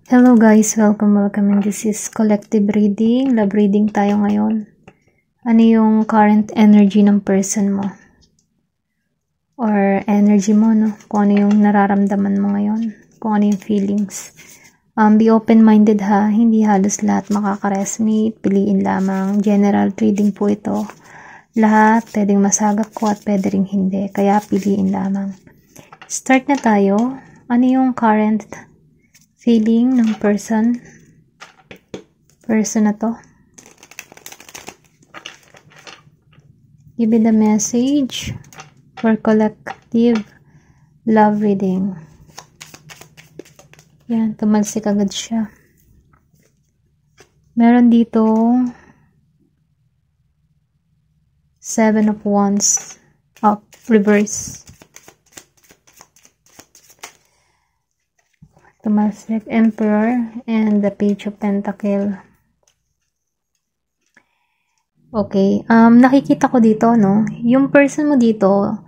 Hello guys, welcome and this is collective reading. Love reading tayo ngayon. Ano yung current energy ng person mo? Or energy mo, no? Kung ano yung nararamdaman mo ngayon. Kung ano yung feelings. Be open-minded ha. Hindi halos lahat makaka-resonate. Piliin lamang. General reading po ito. Lahat pwedeng masagap ko at pwede ring hindi. Kaya piliin lamang. Start na tayo. Ano yung current feeling ng person na to? Give me the message for collective love reading. Yan, tumalsik agad siya. Meron dito 7 of Wands up, reverse. Tumalsik, Emperor, and the Page of Pentacle. Okay, nakikita ko dito, no? Yung person mo dito,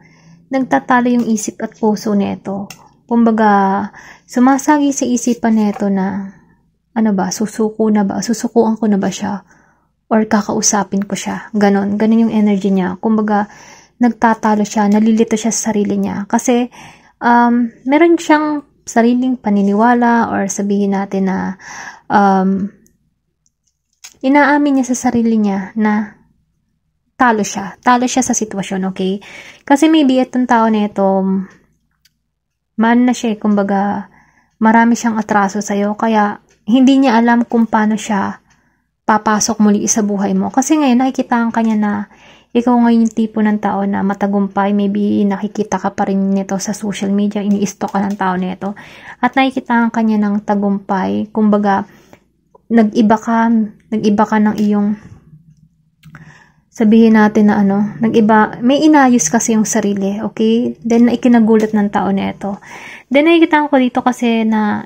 nagtatalo yung isip at puso nito. Kumbaga, sumasagi sa isipan nito na, ano ba, susukuan ko na ba siya? Or kakausapin ko siya? Ganon yung energy niya. Kumbaga, nagtatalo siya, nalilito siya sa sarili niya. Kasi, meron siyang sariling paniniwala or sabihin natin na inaamin niya sa sarili niya na talo siya sa sitwasyon, okay? Kasi maybe itong tao na ito na siya, kumbaga marami siyang atraso sa'yo, kaya hindi niya alam kung paano siya papasok muli sa buhay mo. Kasi ngayon nakikita ka niya na ikaw ngayon yung tipo ng tao na matagumpay, maybe nakikita ka pa rin nito sa social media, ini-stalk ka ng tao nito. At nakikita ka niya ng tagumpay, kumbaga, nag-iba ka ng iyong, sabihin natin na nag-iba, may inayos kasi yung sarili, okay? Then, ikinagulat ng tao nito. Then, nakikita ko dito kasi na,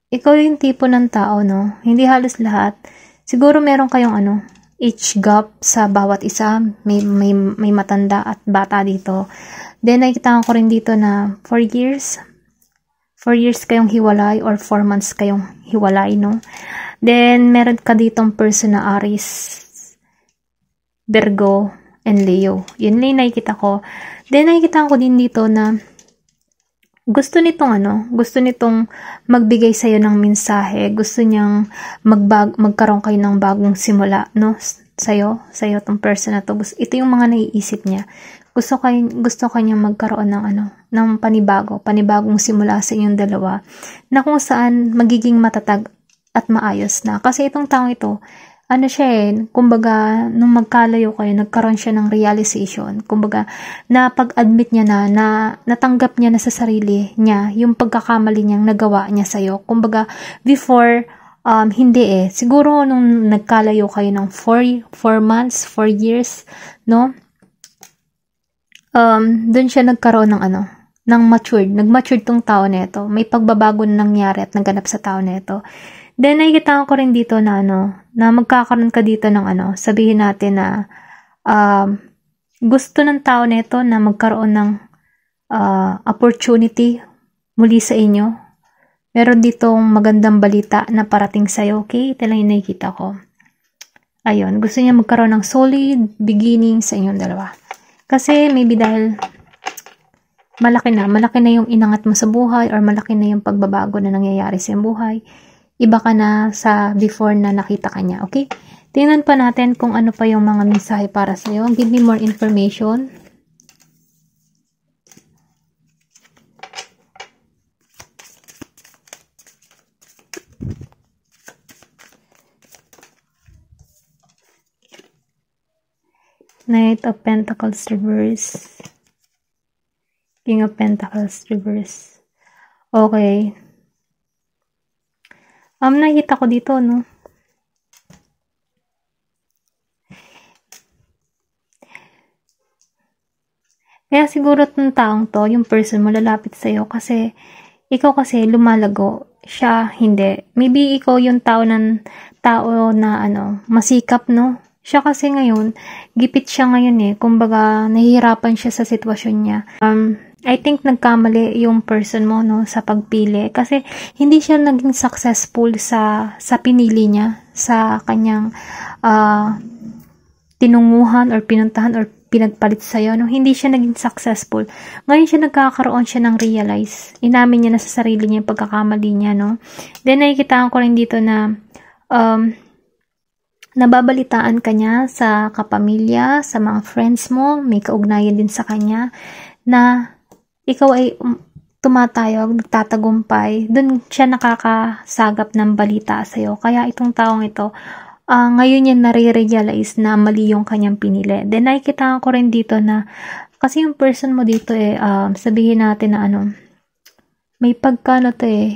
ikaw yung tipo ng tao, no? Hindi halos lahat. Siguro meron kayong age gap sa bawat isa, may matanda at bata dito. Then nakikita ko rin dito na 4 years kayong hiwalay or 4 months kayong hiwalay, no? Then meron ka ditong person na Aries, Virgo, and Leo. Yun lang nakikita ko. Then nakikita ko din dito na gusto nitong magbigay sa'yo ng mensahe, gusto niyang magkaroon kayo ng bagong simula, no? Sa'yo tong person na to. Ito yung mga naiisip niya. Gusto kanyang magkaroon ng panibagong simula sa inyong dalawa, na kung saan magiging matatag at maayos na. Kasi itong taong ito, kumbaga, nung magkalayo kayo, nagkaroon siya ng realization. Kumbaga, napag-admit niya na natanggap niya na sa sarili niya yung pagkakamali niyang nagawa niya sa'yo. Kumbaga, before, hindi siguro nung nagkalayo kayo ng 4 months, 4 years, no? Doon siya nagkaroon ng nag-matured tong tao nito. May pagbabago na nangyari at naganap sa tao nito. Then, nakikita ko rin dito na na magkakaroon ka dito ng sabihin natin na gusto ng tao nito na magkaroon ng opportunity muli sa inyo. Meron ditong magandang balita na parating sa'yo, okay? Ito lang yung nakikita ko. Ayun, gusto niya magkaroon ng solid beginning sa inyong dalawa. Kasi maybe dahil malaki na yung inangat mo sa buhay or malaki na yung pagbabago na nangyayari sa iyong buhay. Iba ka na sa before na nakita ka niya, okay? Tingnan pa natin kung ano pa yung mga mensahe para sa'yo. Give me more information. Knight of Pentacles reverse. King of Pentacles reverse. Okay. Nakita ko dito, no? Kaya siguro itong taong to, yung person mo, lalapit sa'yo kasi ikaw kasi lumalago, siya hindi. Maybe ikaw yung tao na masikap, no? Siya kasi ngayon, gipit siya ngayon kumbaga, nahihirapan siya sa sitwasyon niya. I think nagkamali yung person mo, no, sa pagpili. Kasi hindi siya naging successful sa pinili niya, sa kanyang tinunguhan or pinuntahan or pinagpalit sa'yo, no? Hindi siya naging successful. Ngayon siya nagkakaroon siya ng realize. Inamin niya na sa sarili niya yung pagkakamali niya, no? Then, nakikitaan ko rin dito na nababalitaan ka niya sa kapamilya, sa mga friends mo, may kaugnayan din sa kanya, na ikaw ay tumatayog, nagtatagumpay, dun siya nakakasagap ng balita sa'yo. Kaya itong taong ito, ngayon yan nare-realize na mali yung kanyang pinili. Then, nakikita ko rin dito na, kasi yung person mo dito sabihin natin na may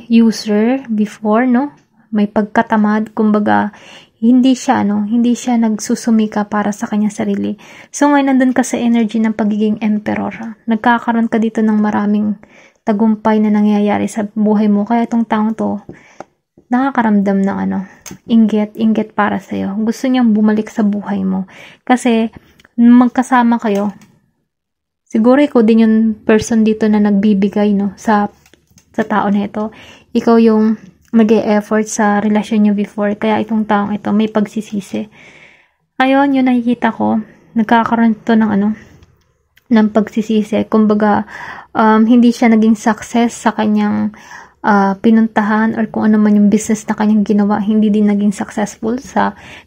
user before, no? May pagkatamad, kumbaga, hindi siya nagsusumika para sa kanya sarili. So, ngayon nandun ka sa energy ng pagiging emperor. Nagkakaroon ka dito ng maraming tagumpay na nangyayari sa buhay mo. Kaya itong taong to, nakakaramdam ng inggit para sa'yo. Gusto niyang bumalik sa buhay mo. Kasi, magkasama kayo, siguro ikaw din yung person dito na nagbibigay, no, sa tao na ito. Ikaw yung mag-e-effort sa relasyon niyo before. Kaya itong taong ito, may pagsisisi. Ayun, yun nakikita ko, nagkakaroon ito ng pagsisisi. Kumbaga, hindi siya naging success sa kanyang pinuntahan or kung ano man yung business na kanyang ginawa, hindi din naging successful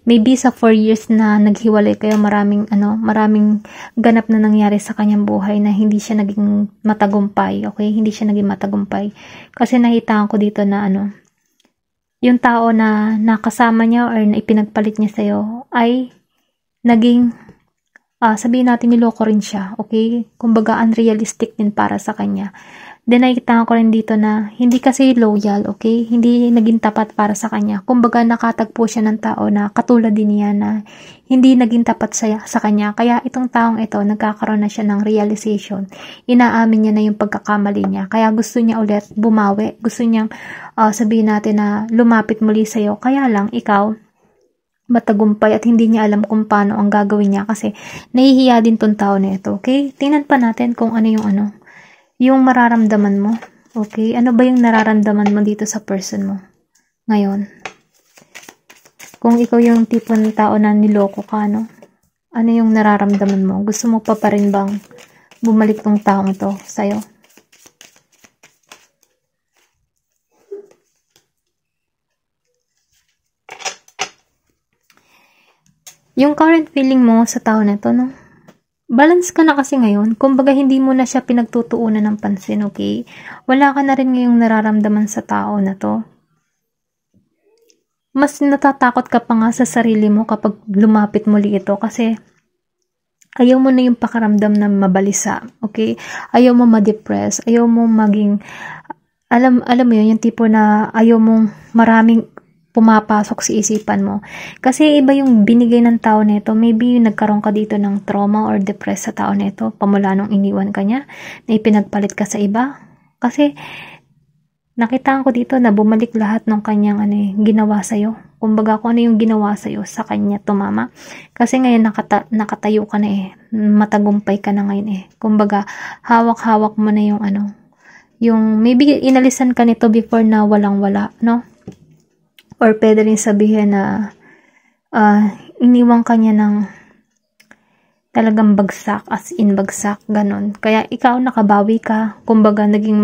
maybe sa 4 years na naghiwalay kayo, maraming ganap na nangyari sa kanyang buhay na hindi siya naging matagumpay, okay? Hindi siya naging matagumpay. Kasi nakita ko dito na yung tao na nakasama niya or na ipinagpalit niya sa'yo ay naging sabihin natin niloko rin siya, okay? Kumbaga unrealistic din para sa kanya. Then, nakikita ko rin dito na hindi kasi loyal, okay? Hindi naging tapat para sa kanya. Kumbaga, nakatagpo siya ng tao na katulad din niya na hindi naging tapat sa kanya. Kaya itong taong ito, nagkakaroon na siya ng realization. Inaamin niya na yung pagkakamali niya. Kaya gusto niya ulit bumawi. Gusto niyang sabihin natin na lumapit muli sa'yo. Kaya lang, ikaw, matagumpay at hindi niya alam kung paano ang gagawin niya kasi nahihiya din tong tao na ito, okay? Tingnan pa natin kung ano yung mararamdaman mo. Okay? Ano ba yung nararamdaman mo dito sa person mo ngayon? Kung ikaw yung tipo ng tao na niloko ka, no? Ano yung nararamdaman mo? Gusto mo pa rin bang bumalik tong taong ito sa'yo? Yung current feeling mo sa tao na ito, no? Balance ka na kasi ngayon. Kumbaga, hindi mo na siya pinagtutuunan ng pansin, okay? Wala ka na rin ngayong nararamdaman sa tao na to. Mas natatakot ka pa nga sa sarili mo kapag lumapit muli ito kasi ayaw mo na yung pakaramdam na mabalisa, okay? Ayaw mo ma-depress, ayaw mo maging, alam mo yun, yung tipo na ayaw mong maraming pumapasok sa isipan mo. Kasi iba yung binigay ng tao nito. Maybe nagkaroon ka dito ng trauma or depressed sa tao nito pamula nung iniwan ka niya, na ipinagpalit ka sa iba. Kasi nakita ko dito na bumalik lahat ng kanyang ginawa sa'yo. Kumbaga kung ano yung ginawa sa'yo sa kanya tumama. Kasi ngayon nakatayo ka na matagumpay ka na ngayon Kumbaga hawak-hawak mo na yung yung maybe inalisan ka nito before na walang-wala, no? Or pwede rin sabihin na iniwang kanya ng talagang bagsak, as in bagsak, ganun. Kaya ikaw nakabawi ka, kumbaga naging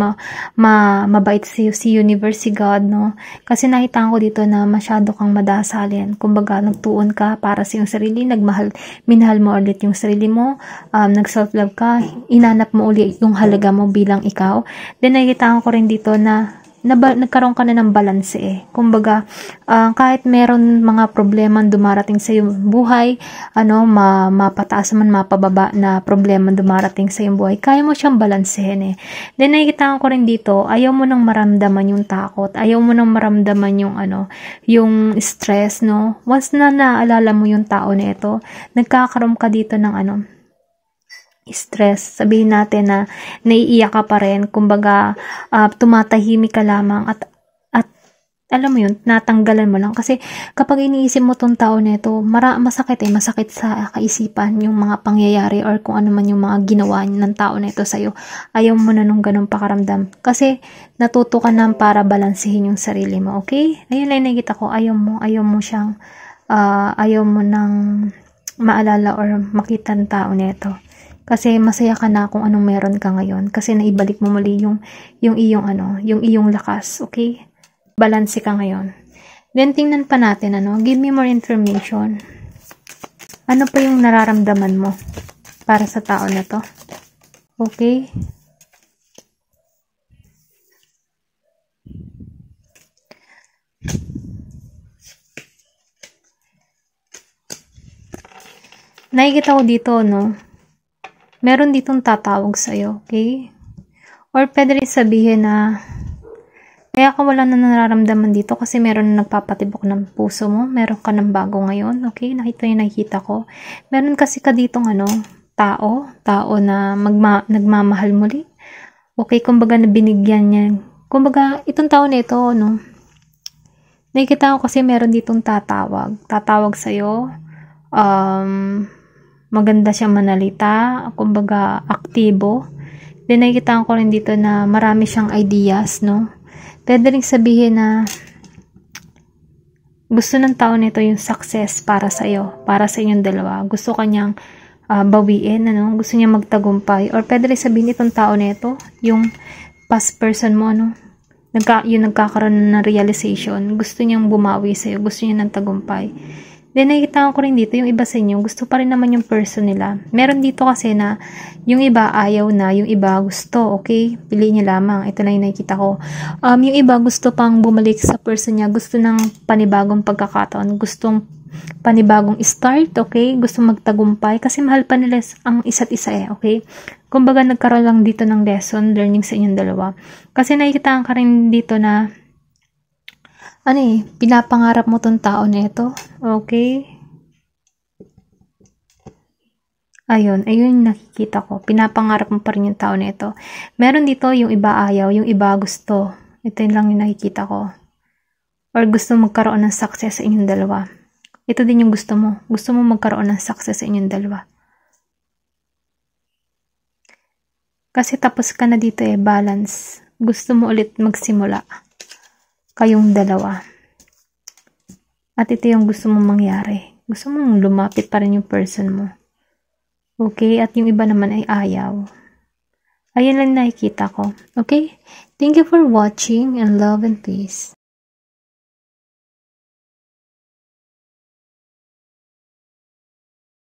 mabait si universe, si God, no? Kasi nakita ko dito na masyado kang madasalin. Kumbaga nagtuon ka para sa iyong sarili, minahal mo ulit yung sarili mo, nag-self-love ka, inanap mo ulit yung halaga mo bilang ikaw. Then nakita ko rin dito na nagkaroon ka na ng balance Kumbaga, kahit meron mga problema dumarating sa iyong buhay, mapataas man, mapababa na problema dumarating sa iyong buhay, kaya mo siyang balansehin Then, nakikita ko rin dito, ayaw mo nang maramdaman yung takot, ayaw mo nang maramdaman yung stress, no? Once na naalala mo yung tao na ito, nagkakaroon ka dito ng stress, sabihin natin na naiiyak ka pa rin, kumbaga tumatahimik ka lamang at alam mo yun, natanggalan mo lang. Kasi kapag iniisip mo tong tao nito, masakit masakit sa kaisipan yung mga pangyayari or kung ano man yung mga ginawa ng tao nito sa'yo. Ayaw mo na nung ganun pakaramdam. Kasi natuto ka na para balansehin yung sarili mo, okay? Ayun lang nakikita ko, ayaw mo siyang, ayaw mo nang maalala or makita ng tao nito. Kasi masaya ka na kung anong meron ka ngayon. Kasi naibalik mo muli yung iyong lakas, okay? Balanse ka ngayon. Then, tingnan pa natin, give me more information. Ano pa yung nararamdaman mo para sa tao na to? Okay? Nakikita ko dito, meron ditong tatawag sa'yo, okay? Or pwede rin sabihin na kaya ka wala na nararamdaman dito kasi meron na nagpapatibok ng puso mo. Meron ka ng bago ngayon. Okay? Nakita ko. Meron kasi ka ditong tao na nagmamahal muli. Okay? Kumbaga na binigyan niya. Kumbaga, itong tao na ito, nakikita ko kasi meron ditong tatawag. Tatawag sa'yo. Maganda siya manalita. Kumbaga, aktibo. Then, nakikita ko rin dito na marami siyang ideas, Pwede rin sabihin na gusto ng tao nito yung success para sa iyo, para sa inyong dalawa. Gusto kanyang bawiin, gusto niya magtagumpay. Or pwede rin sabihin itong tao nito, yung past person mo, yung nagkakaroon ng realization. Gusto niyang bumawi sa iyo, gusto niya ng tagumpay. Then, nakikita ko rin dito, yung iba sa inyo, gusto pa rin naman yung person nila. Meron dito kasi na, yung iba ayaw na, yung iba gusto, okay? Piliin niya lamang. Ito lang yung nakikita ko. Yung iba gusto pang bumalik sa person niya, gusto ng panibagong pagkakataon, gustong panibagong start, okay? Gusto magtagumpay, kasi mahal pa nila ang isa't isa okay? Kumbaga, nagkaroon lang dito ng lesson, learning sa inyong dalawa. Kasi nakikita ka rin dito na, pinapangarap mo tong tao na ito. Okay? Ayun nakikita ko. Pinapangarap mo pa rin yung tao na ito. Meron dito yung iba ayaw, yung iba gusto. Ito lang yung nakikita ko. Or gusto magkaroon ng success sa inyong dalawa. Ito din yung gusto mo. Gusto mo magkaroon ng success sa inyong dalawa. Kasi tapos ka na dito balance. Gusto mo ulit magsimula. Kayong dalawa. At ito yung gusto mong mangyari. Gusto mong lumapit pa rin yung person mo. Okay? At yung iba naman ay ayaw. Ayun lang nakikita ko. Okay? Thank you for watching and love and peace.